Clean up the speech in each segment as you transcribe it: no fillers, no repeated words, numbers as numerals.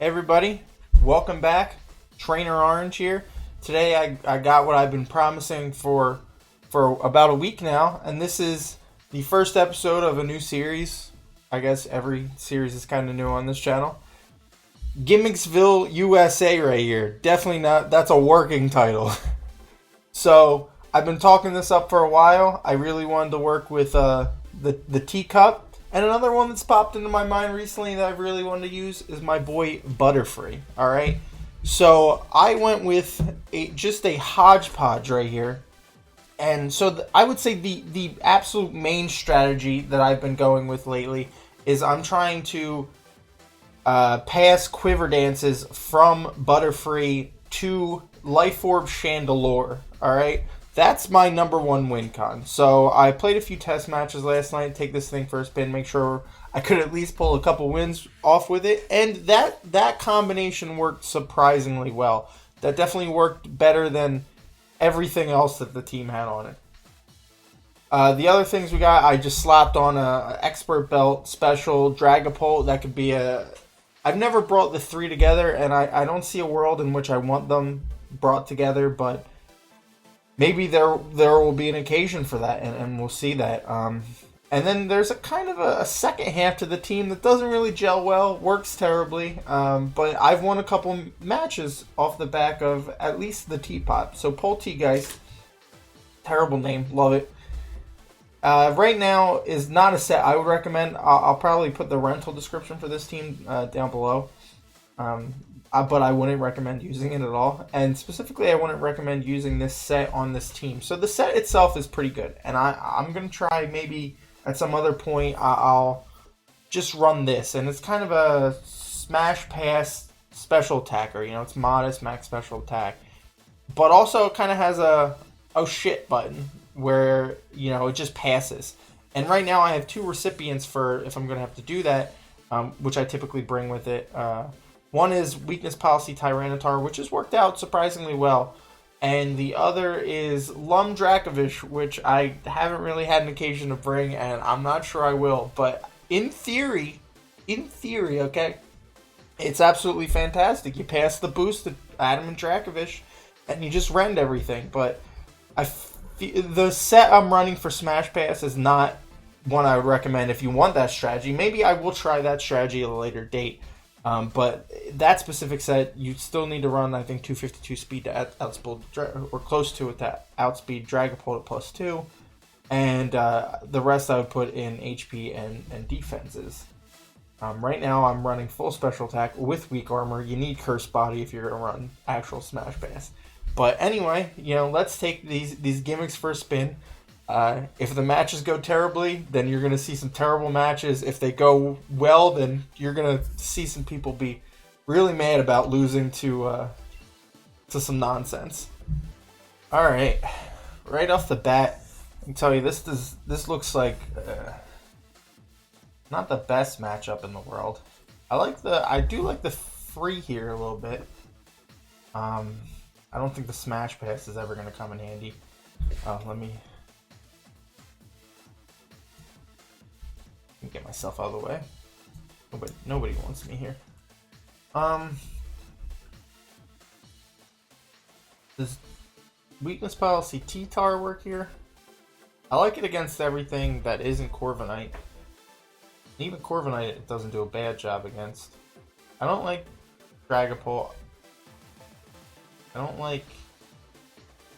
Everybody, welcome back. Trainer Orange here. Today I got what I've been promising for about a week now, and this is the first episode of a new series. I guess every series is kind of new on this channel. Gimmicksville, USA right here. Definitely not, that's a working title. So, I've been talking this up for a while. I really wanted to work with the teacup. And another one that's popped into my mind recently that I really wanted to use is my boy Butterfree. Alright? So I went with just a hodgepodge right here. And so I would say the absolute main strategy that I've been going with lately is I'm trying to pass Quiver Dances from Butterfree to Life Orb Chandelure. Alright? That's my number one win con. So I played a few test matches last night, take this thing for a spin, make sure I could at least pull a couple wins off with it. And that combination worked surprisingly well. That definitely worked better than everything else that the team had on it. The other things we got, I just slapped on a Expert Belt Special Dragapult. That could be a... I've never brought the three together, and I don't see a world in which I want them brought together, but... maybe there will be an occasion for that, and we'll see that. And then there's a kind of a second half to the team that doesn't really gel well, works terribly, but I've won a couple matches off the back of at least the teapot. So Poltegeist, terrible name, love it. Right now is not a set I would recommend. I'll probably put the rental description for this team down below. But I wouldn't recommend using it at all. And specifically, I wouldn't recommend using this set on this team. So the set itself is pretty good. And I'm going to try maybe at some other point, I'll just run this. And it's kind of a smash pass special attacker. You know, it's modest max special attack. But also it kind of has a oh shit button where, you know, it just passes. And right now I have two recipients for if I'm going to have to do that, which I typically bring with it. One is Weakness Policy Tyranitar, which has worked out surprisingly well. And the other is Lum Dracovish, which I haven't really had an occasion to bring, and I'm not sure I will. But in theory, okay, it's absolutely fantastic. You pass the boost to Adam and Dracovish, and you just rend everything. But the set I'm running for Smash Pass is not one I would recommend if you want that strategy. Maybe I will try that strategy at a later date. But that specific set, you still need to run, I think, 252 speed to outspeed, or close to it, to outspeed Dragapult at +2. And the rest I would put in HP and defenses. Right now, I'm running full special attack with weak armor. You need Curse Body if you're going to run actual Smash Pass. But anyway, you know, let's take these gimmicks for a spin. If the matches go terribly, then you're going to see some terrible matches. If they go well, then you're going to see some people be really mad about losing to some nonsense. Alright, right off the bat, I can tell you this looks like not the best matchup in the world. I do like the free here a little bit. I don't think the Smash Pass is ever going to come in handy. Let me get myself out of the way. Nobody wants me here. Does Weakness Policy Teataur work here? I like it against everything that isn't Corviknight. Even Corviknight it doesn't do a bad job against. I don't like Dragapult.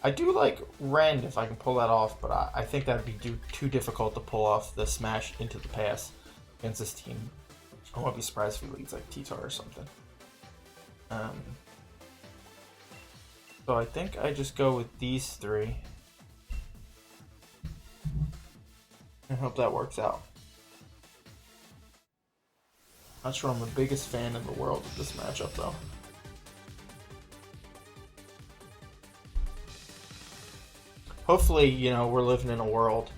I do like Rend if I can pull that off, but I think that would be too difficult to pull off the smash into the pass against this team. I won't be surprised if he leads like Teataur or something. So I think I just go with these three. I hope that works out. Not sure I'm the biggest fan in the world of this matchup though. Hopefully, you know, we're living in a world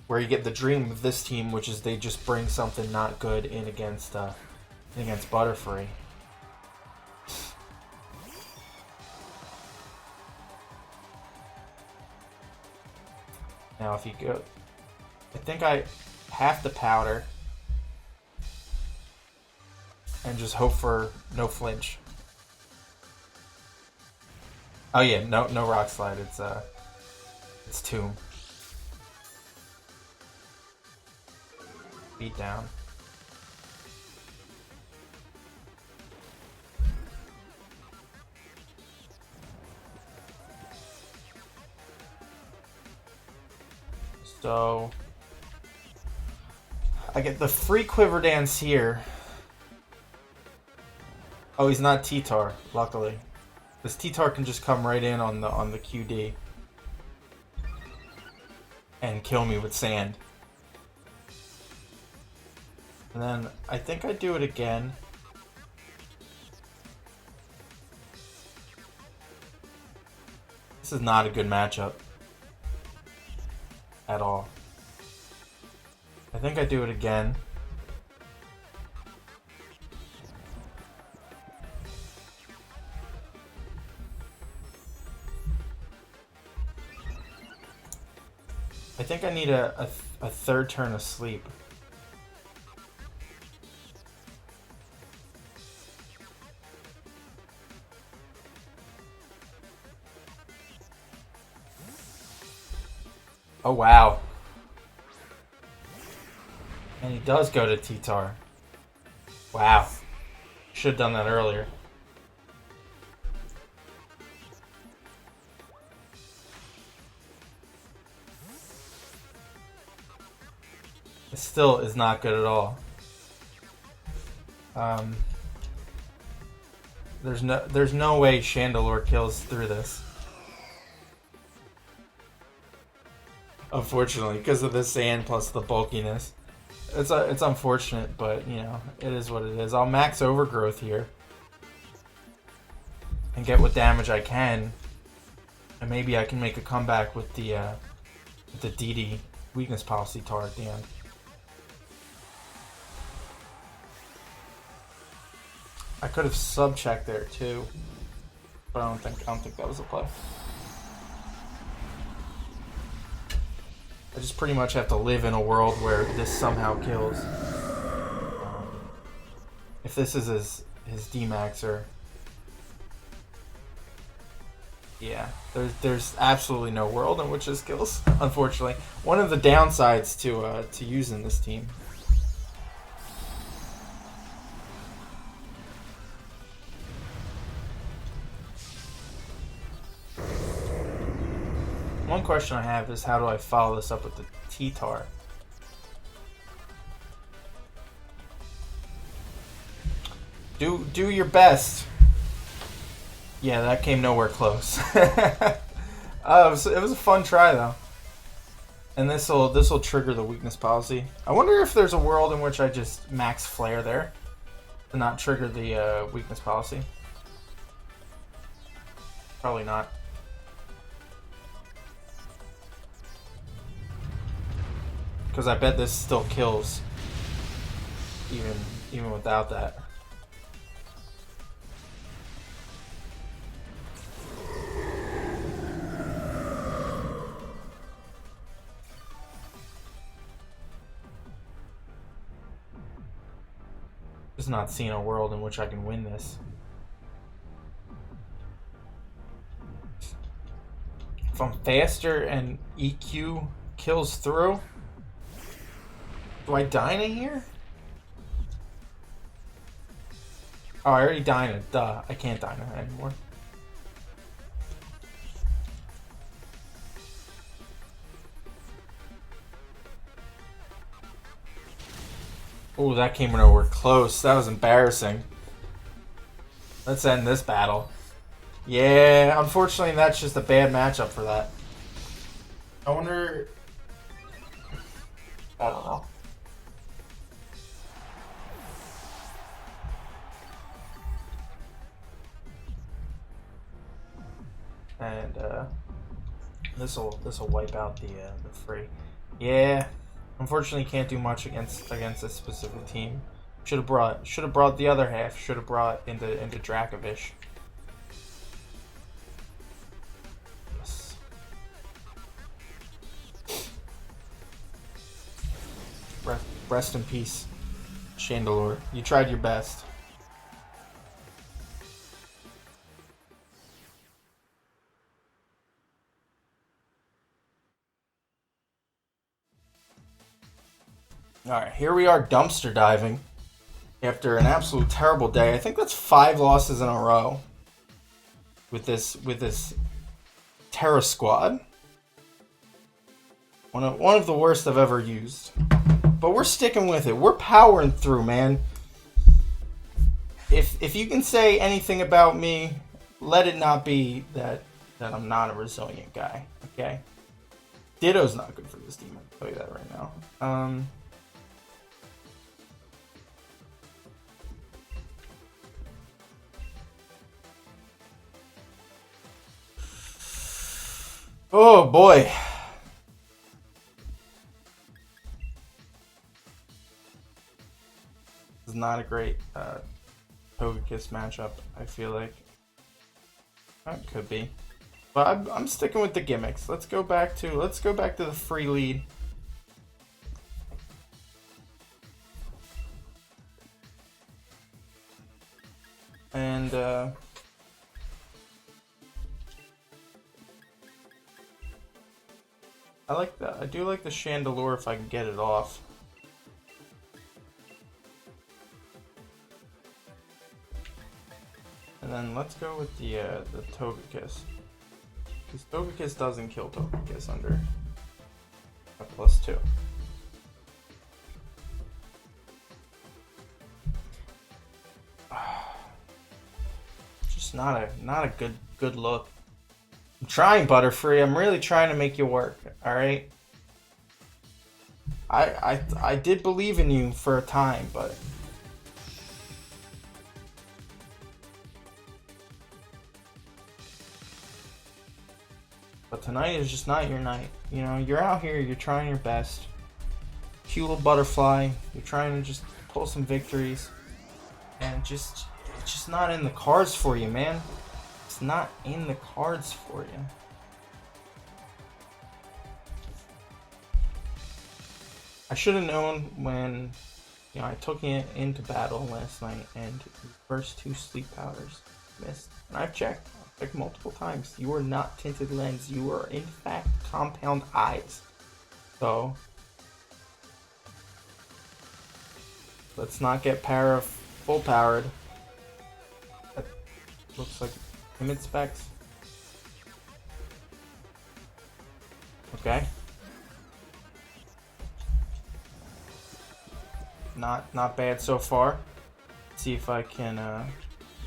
where you get the dream of this team, which is they just bring something not good in against Butterfree. Now, if you go, I think I have to powder, and just hope for no flinch. Oh yeah, no rock slide. It's Tomb. Beat down. So I get the free Quiver Dance here. Oh, he's not Teataur, luckily. This Teataur can just come right in on the QD and kill me with sand. And then I think I do it again. This is not a good matchup at all. I think I do it again. I think I need a third turn of sleep. Oh wow. And he does go to Teataur. Wow. Should have done that earlier. It still is not good at all. There's no way Chandelure kills through this. Unfortunately, because of the sand plus the bulkiness. It's unfortunate, but you know, it is what it is. I'll max Overgrowth here and get what damage I can, and maybe I can make a comeback with the DD weakness policy tar at the end. I could have sub-checked there too, but I don't think that was a play. I just pretty much have to live in a world where this somehow kills. If this is his D-Maxer, yeah, there's absolutely no world in which this kills. Unfortunately, one of the downsides to using this team. One question I have is, how do I follow this up with the Teataur? Do your best. Yeah, that came nowhere close. It was a fun try though. And this'll trigger the weakness policy. I wonder if there's a world in which I just max flare there to not trigger the weakness policy. Probably not. Because I bet this still kills, even without that. Just not seeing a world in which I can win this. If I'm faster and EQ kills through. Do I Dyna here? Oh, I already Dyna. Duh. I can't Dyna anymore. Oh, that came nowhere close. That was embarrassing. Let's end this battle. Yeah, unfortunately, that's just a bad matchup for that. I wonder... I don't know. And this'll wipe out the free. Yeah, unfortunately can't do much against this specific team. Should have brought the other half. Should have brought into Dracovish. Yes. Rest in peace, Chandelure. You tried your best. Alright, here we are dumpster diving. After an absolute terrible day. I think that's 5 losses in a row. With this Terra squad. One of the worst I've ever used. But we're sticking with it. We're powering through, man. If you can say anything about me, let it not be that I'm not a resilient guy. Okay? Ditto's not good for this team, I'll tell you that right now. Oh boy. This is not a great Togekiss matchup, I feel like. It could be. But I'm sticking with the gimmicks. Let's go back to the free lead. And I like that. I do like the Chandelure if I can get it off. And then let's go with the Togekiss. Because Togekiss doesn't kill Togekiss under a +2. Just not a good look. I'm trying, Butterfree. I'm really trying to make you work. All right. I did believe in you for a time, but tonight is just not your night. You know, you're out here. You're trying your best. Cute little butterfly. You're trying to just pull some victories, and it's just not in the cards for you, man. It's not in the cards for you. I should have known when, you know, I took it into battle last night and the first 2 sleep powders missed. And I've checked multiple times. You are not tinted lens. You are in fact compound eyes. So let's not get full powered. That looks like timid specs. Okay. Not bad so far. Let's see if I can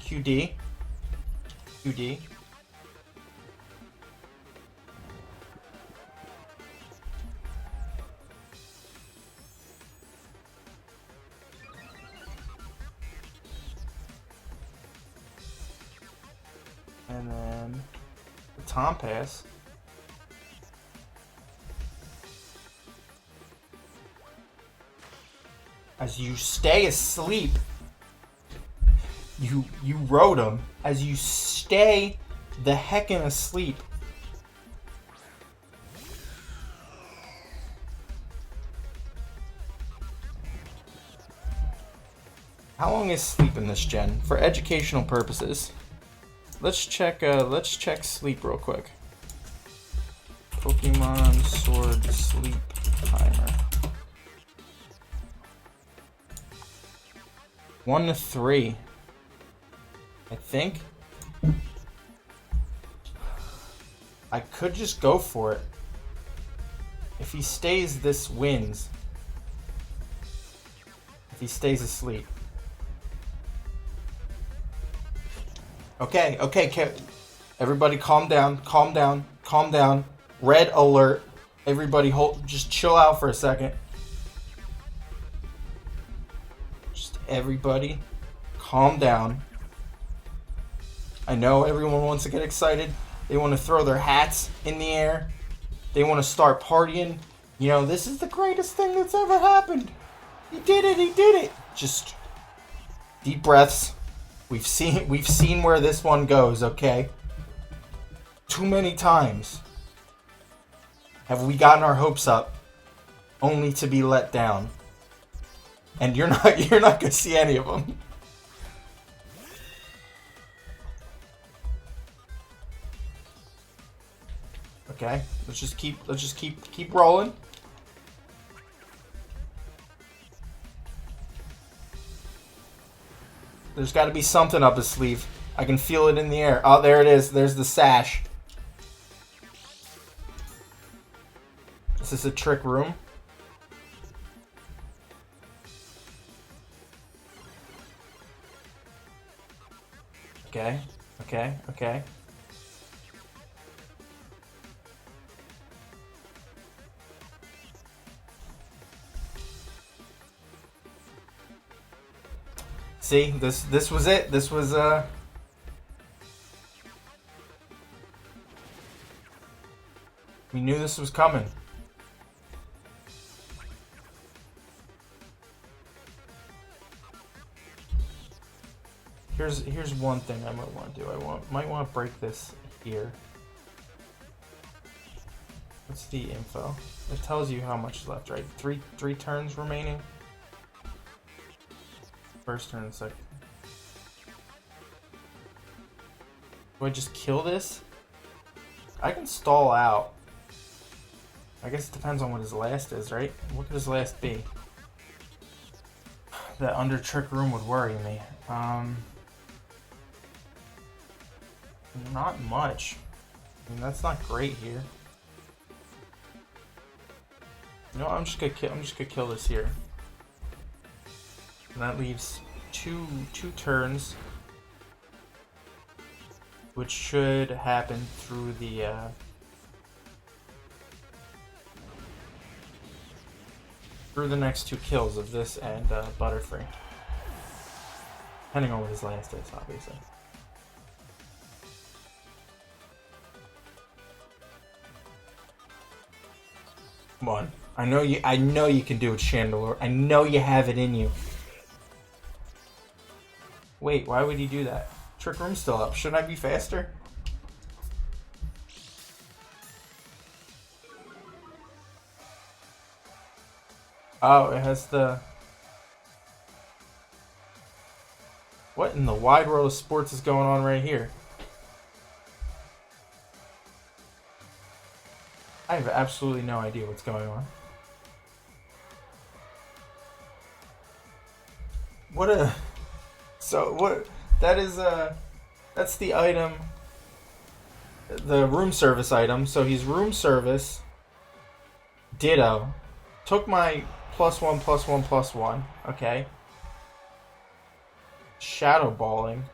QD. And then the Tom Pass. As you stay asleep, you rode him. As you stay the heckin' asleep. How long is sleep in this gen? For educational purposes. Let's check sleep real quick. Pokemon Sword sleep timer. 1 to 3. I think. I could just go for it. If he stays, this wins. If he stays asleep. Okay. Everybody calm down. Red alert. Everybody just chill out for a second. Just everybody calm down. I know everyone wants to get excited. They want to throw their hats in the air. They want to start partying. You know, this is the greatest thing that's ever happened. He did it. Just deep breaths. We've seen where this one goes, okay? Too many times have we gotten our hopes up only to be let down. And you're not gonna see any of them. Okay, let's just keep rolling. There's got to be something up his sleeve. I can feel it in the air. Oh, there it is. There's the sash. Is this a trick room? Okay, okay, okay. See, this was it. This was we knew this was coming. Here's one thing I might want to do. Might want to break this here. What's the info? It tells you how much is left, right? Three turns remaining. First turn, second. Do I just kill this? I can stall out. I guess it depends on what his last is, right? What could his last be? That under trick room would worry me. Not much. I mean, that's not great here. You know, I'm just gonna kill this here. And that leaves two turns, which should happen through the next 2 kills of this and Butterfree, depending on what his last is, obviously. Come on, I know you can do it, Chandelure. I know you have it in you. Wait, why would he do that? Trick room's still up. Shouldn't I be faster? Oh, it has the... What in the wide world of sports is going on right here? I have absolutely no idea what's going on. What a... So, what... That is, that's the item... The room service item. So he's room service. Ditto. Took my +1/+1/+1. Okay. Shadow balling.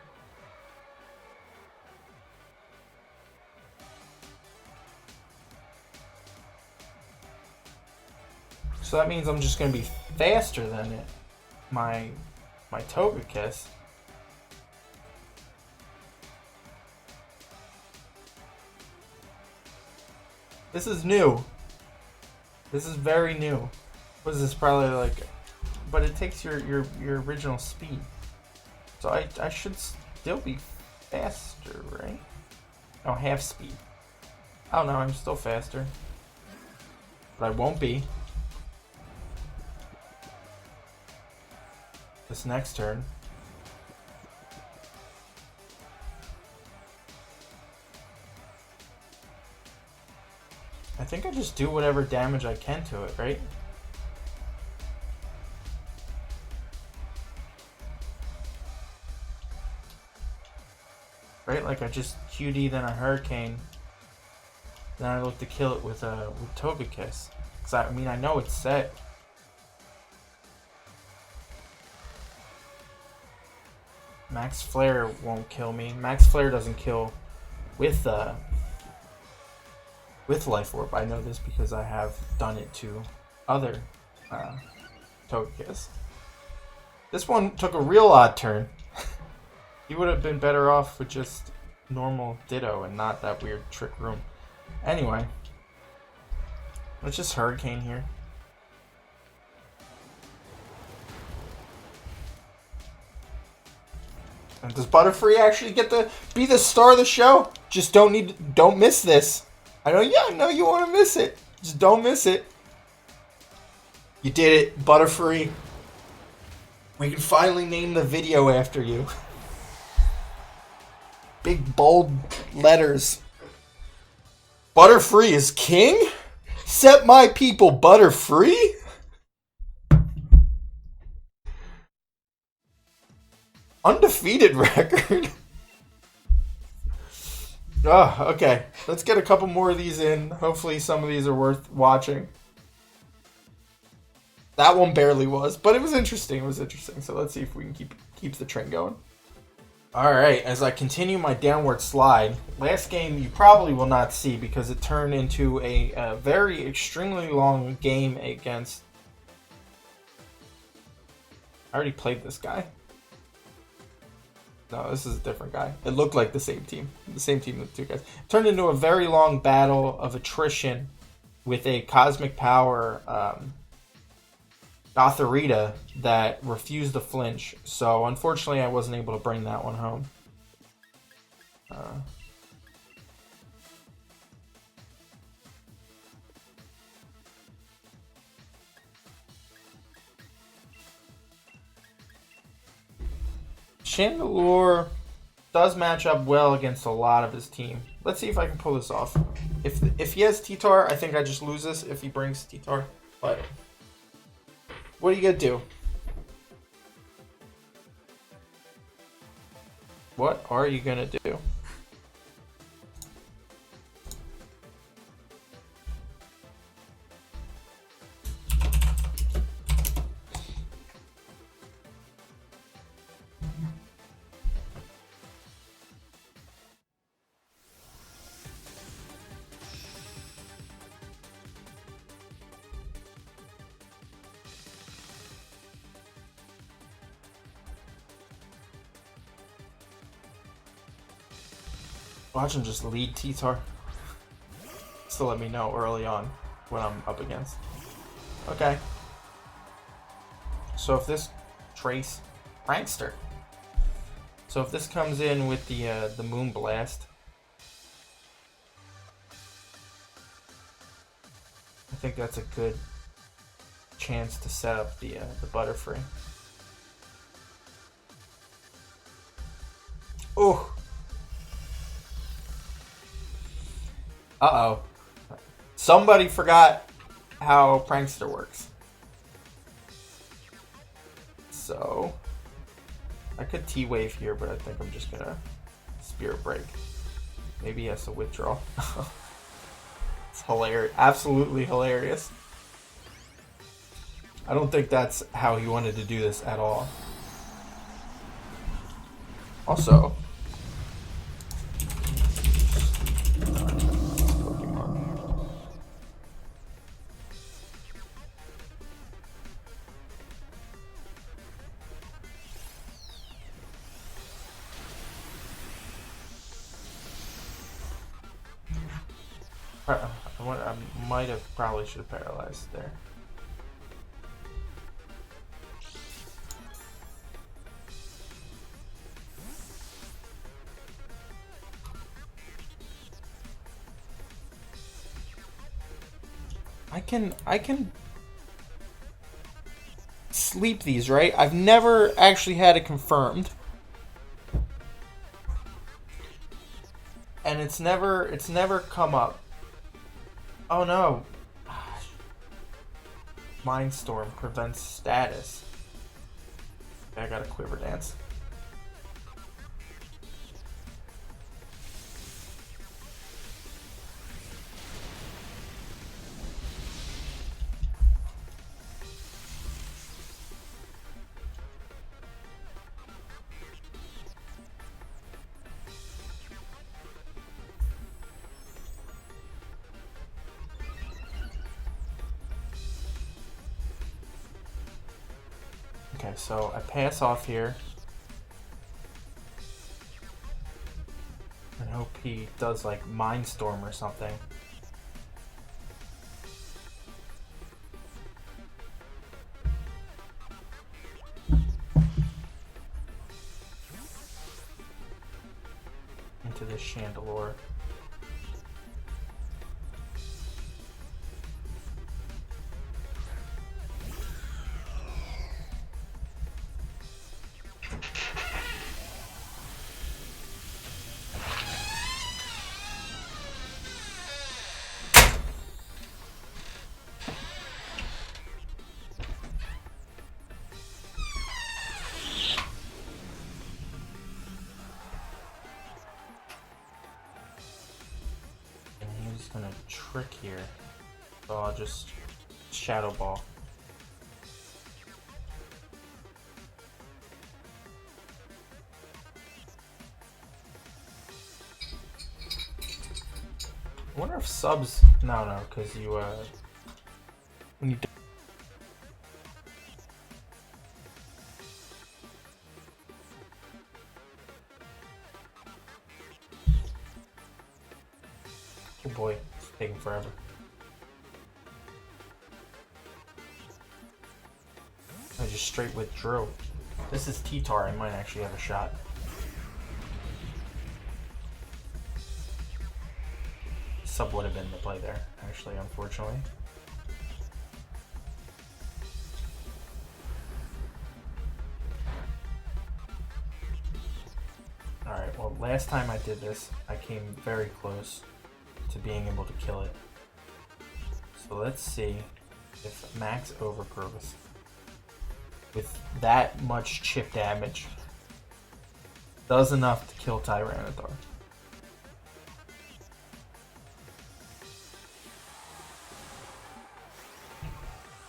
So that means I'm just gonna be faster than it. My Togekiss. This is new. This is very new. What is this? Probably like, but it takes your original speed. So I should still be faster, right? Oh, half speed. Oh no, I'm still faster. But I won't be. This next turn. I think I just do whatever damage I can to it, right? Right, like I just QD, then a Hurricane. Then I look to kill it with Togekiss. Cause I mean, I know it's set. Max Flare won't kill me. Max Flare doesn't kill with Life Orb. I know this because I have done it to other Togekiss. This one took a real odd turn. You would have been better off with just normal Ditto and not that weird trick room. Anyway, let's just Hurricane here. And does Butterfree actually get to be the star of the show? Just don't miss this. I know you want to miss it. Just don't miss it. You did it, Butterfree. We can finally name the video after you. Big bold letters. Butterfree is king? Set my people Butterfree? Undefeated record. Oh, okay. Let's get a couple more of these in. Hopefully some of these are worth watching. That one barely was, but it was interesting. It was interesting. So let's see if we can keep the train going. All right, as I continue my downward slide, last game you probably will not see because it turned into a very extremely long game against... I already played this guy. No, this is a different guy. It looked like the same team. The same team with two guys. It turned into a very long battle of attrition with a Cosmic Power Arita that refused to flinch. So, unfortunately, I wasn't able to bring that one home. Chandelure does match up well against a lot of his team. Let's see if I can pull this off. If he has Teataur, I think I just lose this if he brings Teataur. But what are you gonna do? What are you gonna do? Watch him just lead Teataur. Just to let me know early on what I'm up against. Okay. So if this Trace Prankster. So if this comes in with the Moon Blast, I think that's a good chance to set up the Butterfree. Oh. Uh-oh. Somebody forgot how Prankster works. So, I could T-Wave here, but I think I'm just gonna Spirit Break. Maybe he has to withdraw. It's hilarious. Absolutely hilarious. I don't think that's how he wanted to do this at all. Also, I might have probably should have paralyzed there. I can sleep these, right? I've never actually had it confirmed. And it's never come up. Oh no. Mindstorm prevents status. I got a Quiver Dance. Okay, so I pass off here. I hope he does like Mindstorm or something. Into this Chandelure. gonna trick here. So I'll just Shadow Ball. I wonder if subs... No, because you, when you... Oh boy, it's taking forever. I just straight withdrew. This is Teataur, I might actually have a shot. Sub would have been the play there, actually, unfortunately. Alright, well, last time I did this, I came very close to being able to kill it. So let's see if max overgrowth with that much chip damage does enough to kill Tyranitar.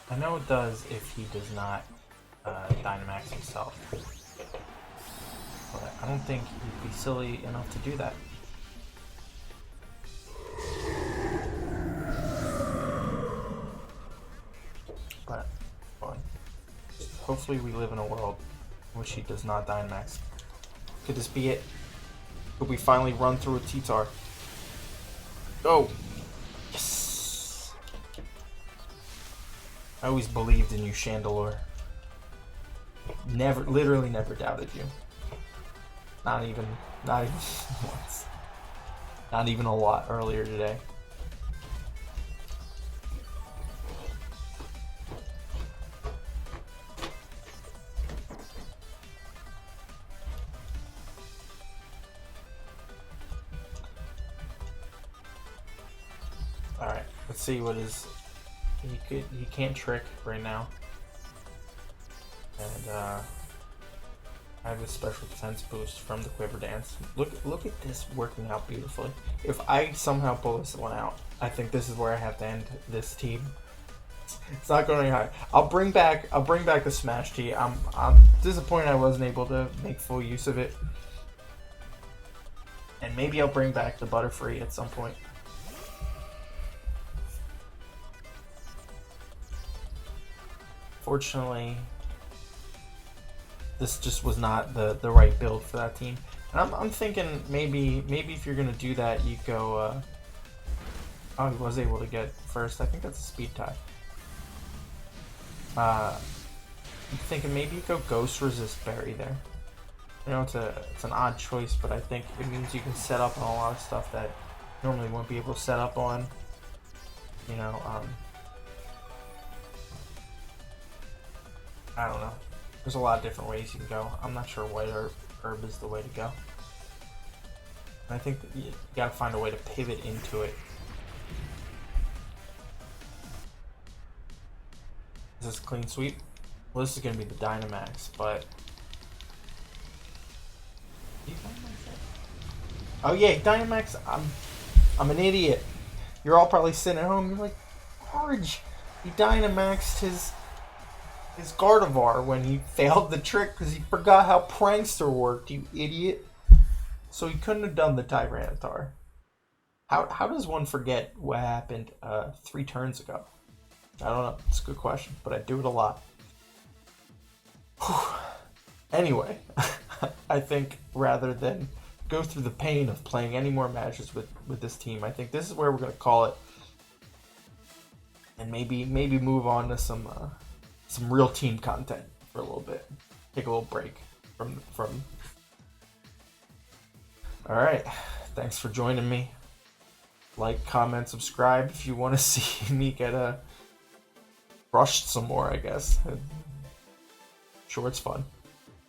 I know it does if he does not Dynamax himself, but I don't think he'd be silly enough to do that. But fun. Hopefully we live in a world in which he does not Dynamax. Could this be it? Could we finally run through a Teataur? Go! Yes! I always believed in you, Chandelure. Literally never doubted you. Not even once. Not even a lot earlier today. Alright, let's see what is... He can't trick right now. And I have a special defense boost from the Quiver Dance. Look at this working out beautifully. If I somehow pull this one out, I think this is where I have to end this team. It's not going high. I'll bring back the Smash Tea. I'm disappointed I wasn't able to make full use of it. And maybe I'll bring back the Butterfree at some point. Fortunately, this just was not the right build for that team. And I'm thinking maybe if you're gonna do that, you go. Oh, he was able to get first. I think that's a speed tie. I'm thinking maybe you go Ghost Resist Berry there. I know it's an odd choice, but I think it means you can set up on a lot of stuff that normally won't be able to set up on. You know, I don't know. There's a lot of different ways you can go. I'm not sure White Herb is the way to go. And I think that you gotta find a way to pivot into it. Is this a clean sweep? Well, this is gonna be the Dynamax, but... Oh yeah, Dynamax, I'm an idiot. You're all probably sitting at home, you're like, Orange, he Dynamaxed his Gardevoir when he failed the trick because he forgot how Prankster worked, you idiot. So he couldn't have done the Tyranitar. How does one forget what happened 3 turns ago? I don't know. It's a good question, but I do it a lot. Whew. Anyway, I think rather than go through the pain of playing any more matches with this team, I think this is where we're going to call it. And maybe move on to some real team content for a little bit. Take a little break from. All right, thanks for joining me. Like, comment, subscribe if you want to see me get brushed some more, I guess. Sure, it's fun.